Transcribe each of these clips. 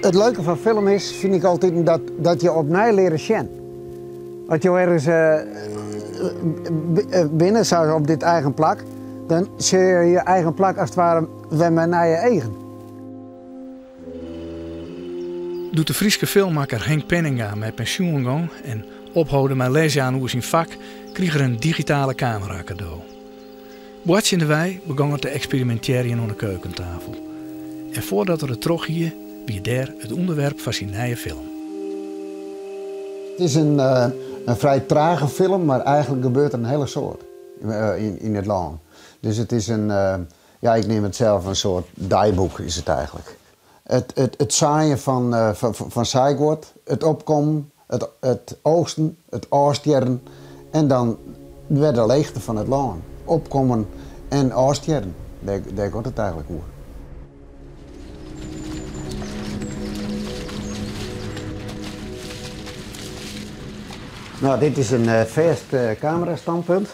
Het leuke van film is, vind ik altijd, dat je opnieuw leren zien. Als je ergens binnen zou op dit eigen plak, dan zie je je eigen plak als het ware weer naar je eigen. Doet de Friese filmmaker Henk Penninga met pensioen gaan en ophouden met lezen aan hoe zijn vak, kreeg er een digitale camera cadeau. Boartje in de wei begonnen te experimenteren aan de keukentafel. En voordat er het trog hier, wie daar het onderwerp van zijn nieuwe film. Het is een vrij trage film, maar eigenlijk gebeurt er een hele soort in het land. Dus het is ja, ik neem het zelf een soort draaiboek is het eigenlijk. Het zaaien van zaaigoed, het opkomen, het oogsten, het oorstjeren en dan weer de leegte van het land. Opkomen en oorstjeren, daar gaat het eigenlijk over. Nou, dit is een vast camerastandpunt.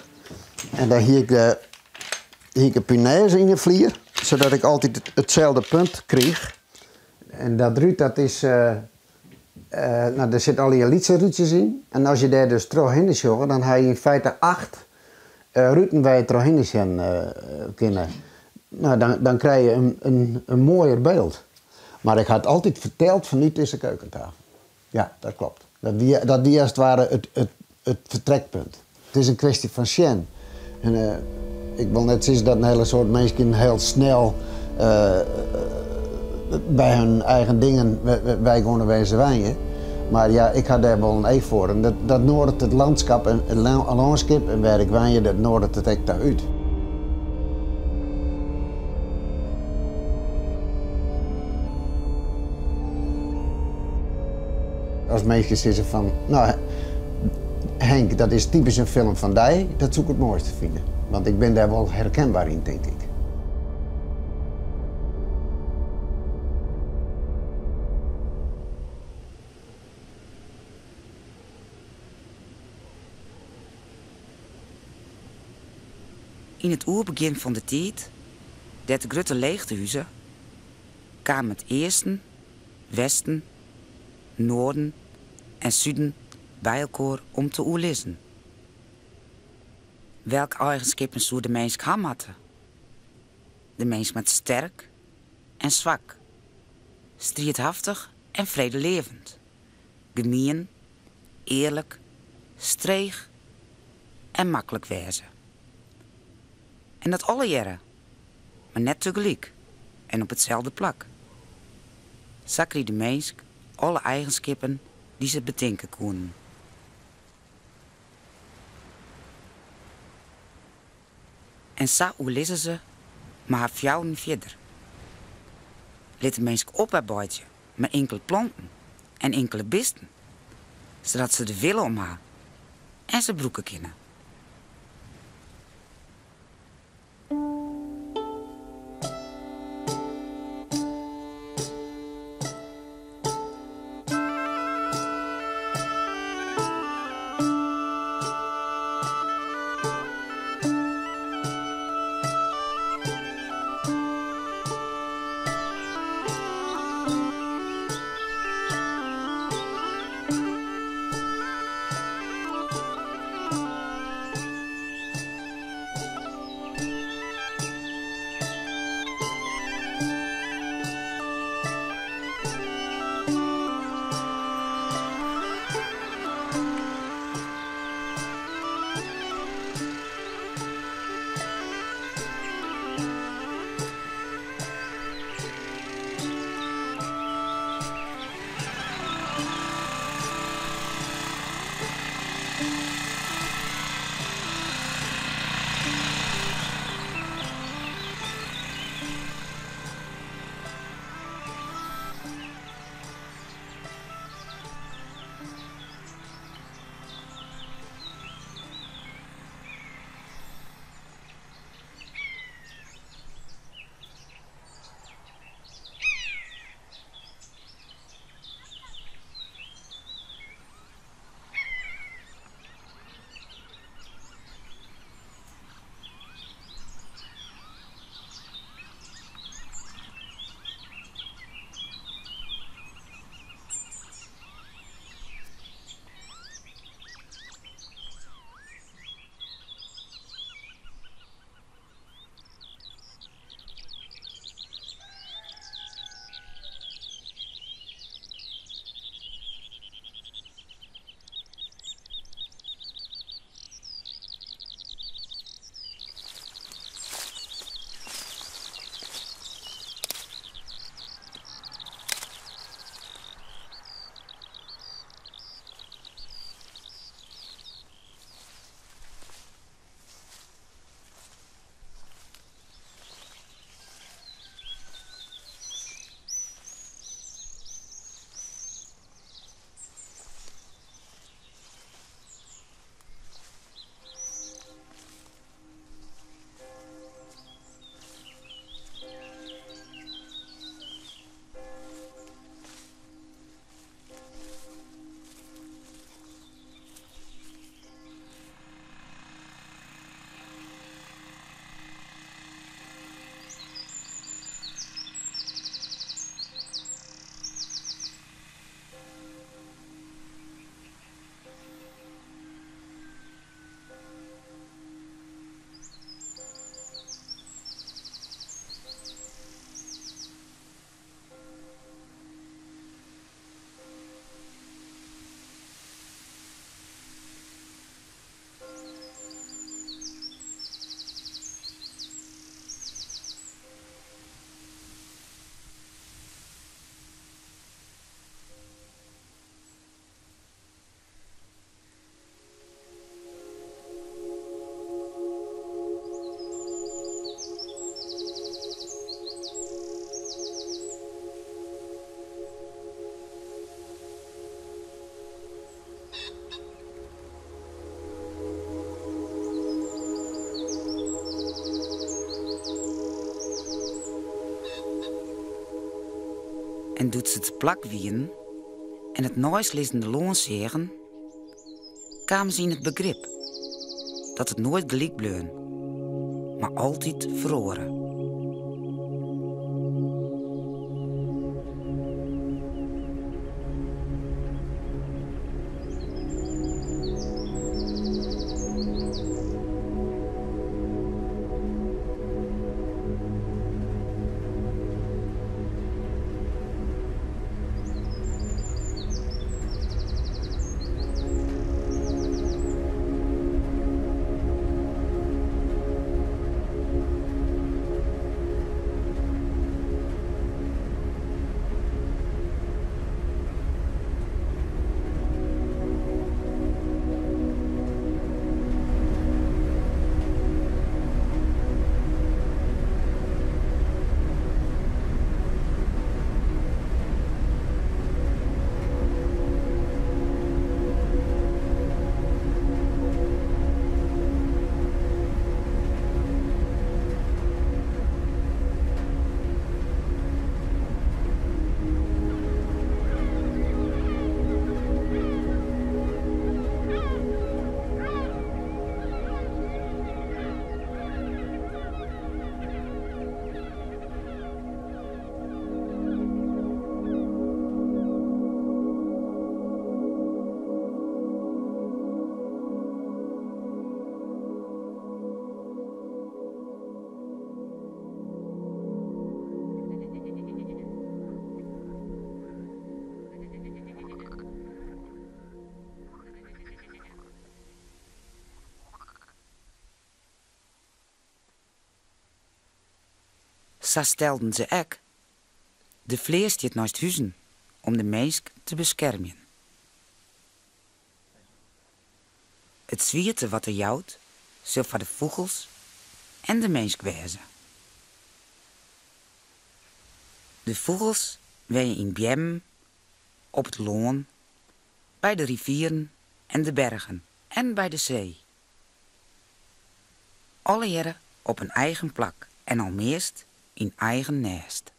En daar hier ik een punaise in je vlier, zodat ik altijd hetzelfde punt kreeg. En dat ruut, dat is, nou, daar zitten al je liedserutjes in. En als je daar dus terugheen zoekt, dan heb je in feite 8 ruten waar je terugheen kunnen. Nou, dan krijg je een mooier beeld. Maar ik had altijd verteld van nu tussen de keukentafel. Ja, dat klopt. Dat die als het ware het vertrekpunt. Het is een kwestie van zien. En ik wil net zeggen dat een hele soort mensen heel snel bij hun eigen dingen wij gewoon wezen wijnen. Maar ja, ik had daar wel een ei voor. En dat nodigt het landschap en het landschap en waar ik wijn, dat nodigt het echt uit. Als mensen zeggen van, nou Henk, dat is typisch een film van die, dat zou ik het mooiste vinden. Want ik ben daar wel herkenbaar in, denk ik. In het oerbegin van de tijd, dat de grote leegtehuizen, kwamen het eersten, westen, noorden en zuiden bij elkaar om te oerlissen. Welke eigenschappen zou de mens hebben hadden? De mens met sterk en zwak, strijdhaftig en vredelevend, gemeen, eerlijk, streeg en makkelijk wezen. En dat alle jaren, maar net tegelijk en op hetzelfde plak. Zo kreeg de mens alle eigenschappen die ze bedenken konden. En zo lezen ze maar haar vrouwen verder. Liet de mens oparbeiden met enkele planten en enkele beesten, zodat ze de willen om haar en ze broeken kunnen. En doet ze het plak wieren en het nooislezende loon zeggen, kwamen ze in het begrip dat het nooit gelijk bleun, maar altijd verloren. Zo stelden ze ook de vlees die het naast huizen om de mens te beschermen. Het zwierte wat er jouwt, zal voor de vogels en de mens wezen. De vogels wezen in bjemmen, op het loon, bij de rivieren en de bergen en bij de zee. Alle jaren op een eigen plak en al meest in eigen nest.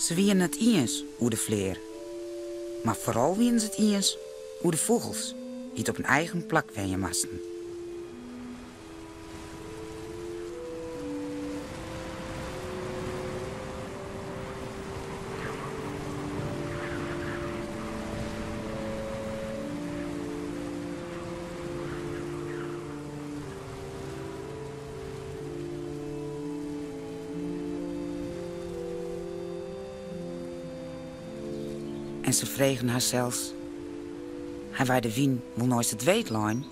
Ze wien het eens hoe de vleer, maar vooral wien ze het eens hoe de vogels die het op een eigen plak weien masten. En ze vregen haar zelfs, hij wij de wien wel nooit het weet lijn?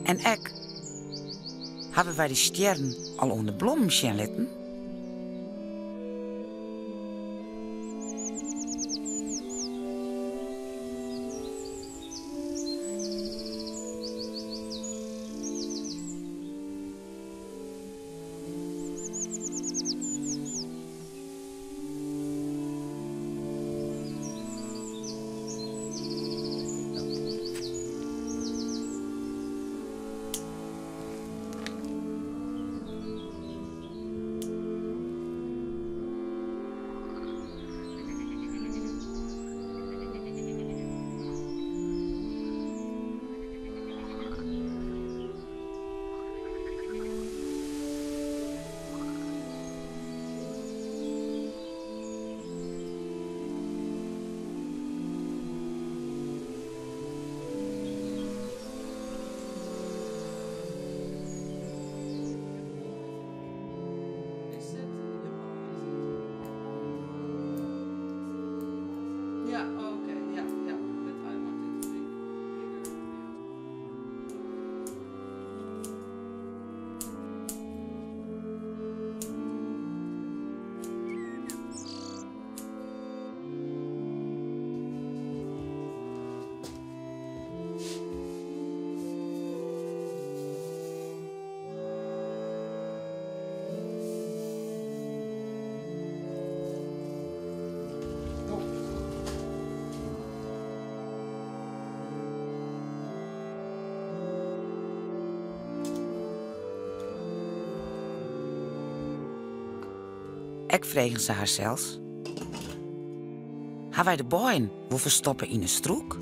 En ek, hebben wij de sterren al onder bloemen zien letten? Ek vregen ze haar zelfs. Gaan wij de boeien wel verstoppen in een stroek?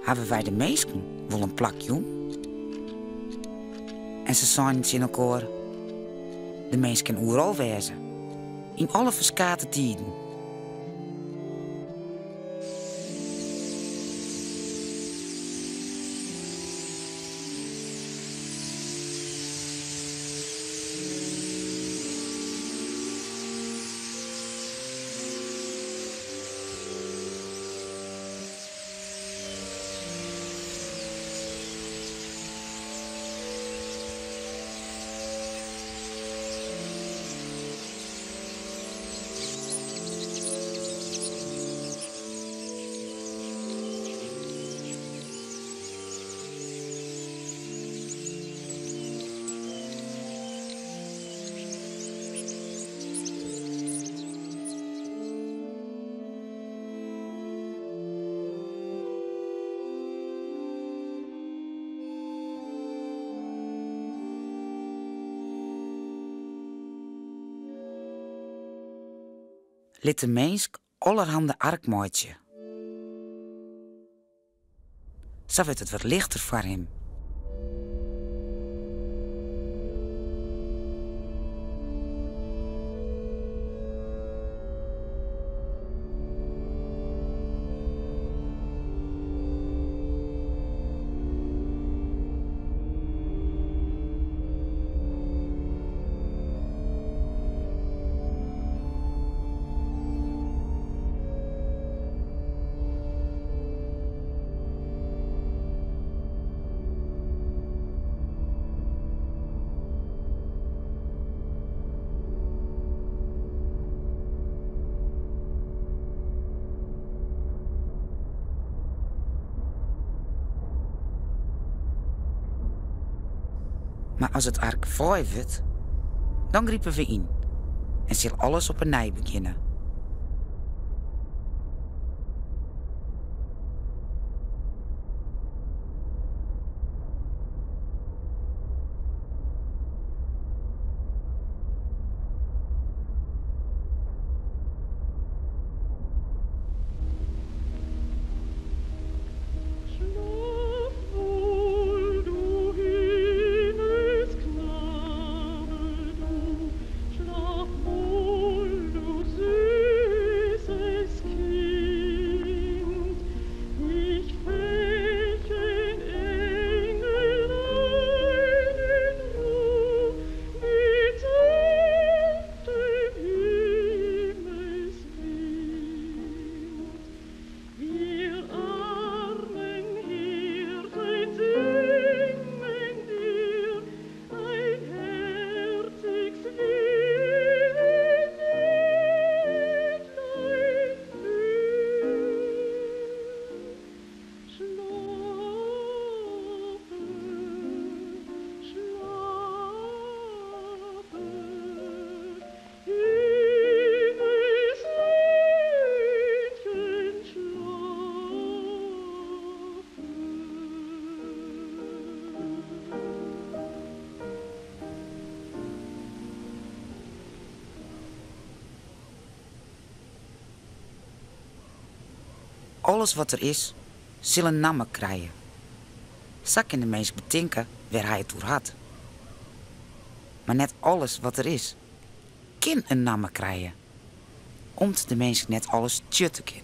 Hebben wij de meesten wel een plakje? En ze zeiden in elkaar, de meesten overal wezen, in alle verskate tijden. Liet de meensk allerhande arkmooitje. Zo werd het wat lichter voor hem. Maar als het ark fooi wordt, dan griepen we in en zal alles op een nij beginnen. Alles wat er is, zal een namen krijgen. Zak in de mens betinken waar hij het door had. Maar net alles wat er is, kan een namen krijgen. Omdat de mens net alles tjutten kan.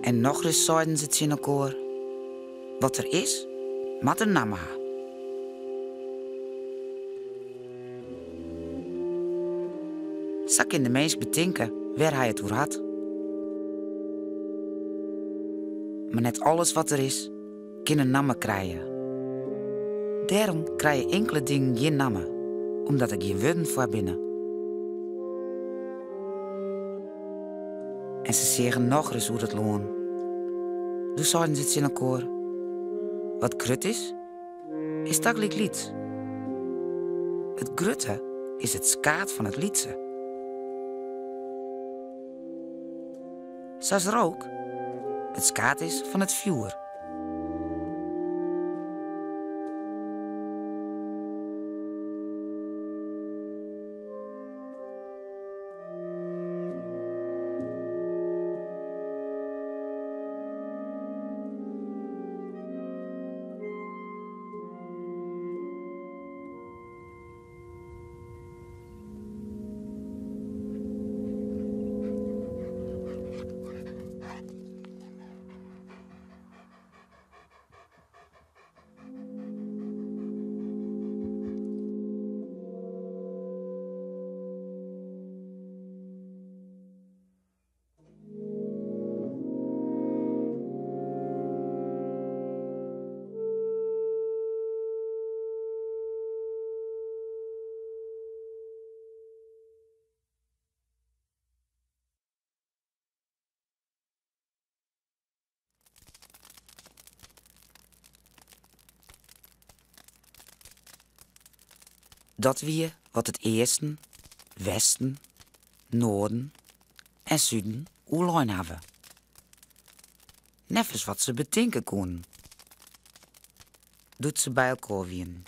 En nog eens zeiden ze het in elkaar. Wat er is, moet er naam ha. Zo kan de mens bedenken waar hij het over had. Maar net alles wat er is, kan een naam krijgen. Daarom krijg je enkele dingen geen naam, omdat er geen woorden voor binnen. En ze zeggen nog eens hoe dat loon. Toen zeiden ze het in elkaar. Wat grut is dat gelijk lied. Het grutte is het skaat van het liedse. Zoals rook, het skaat is van het vuur. Dat wie wat het eersten, westen, noorden en zuiden oerlijn hebben. Neffens wat ze bedenken konden. Doet ze bij elkaar wien.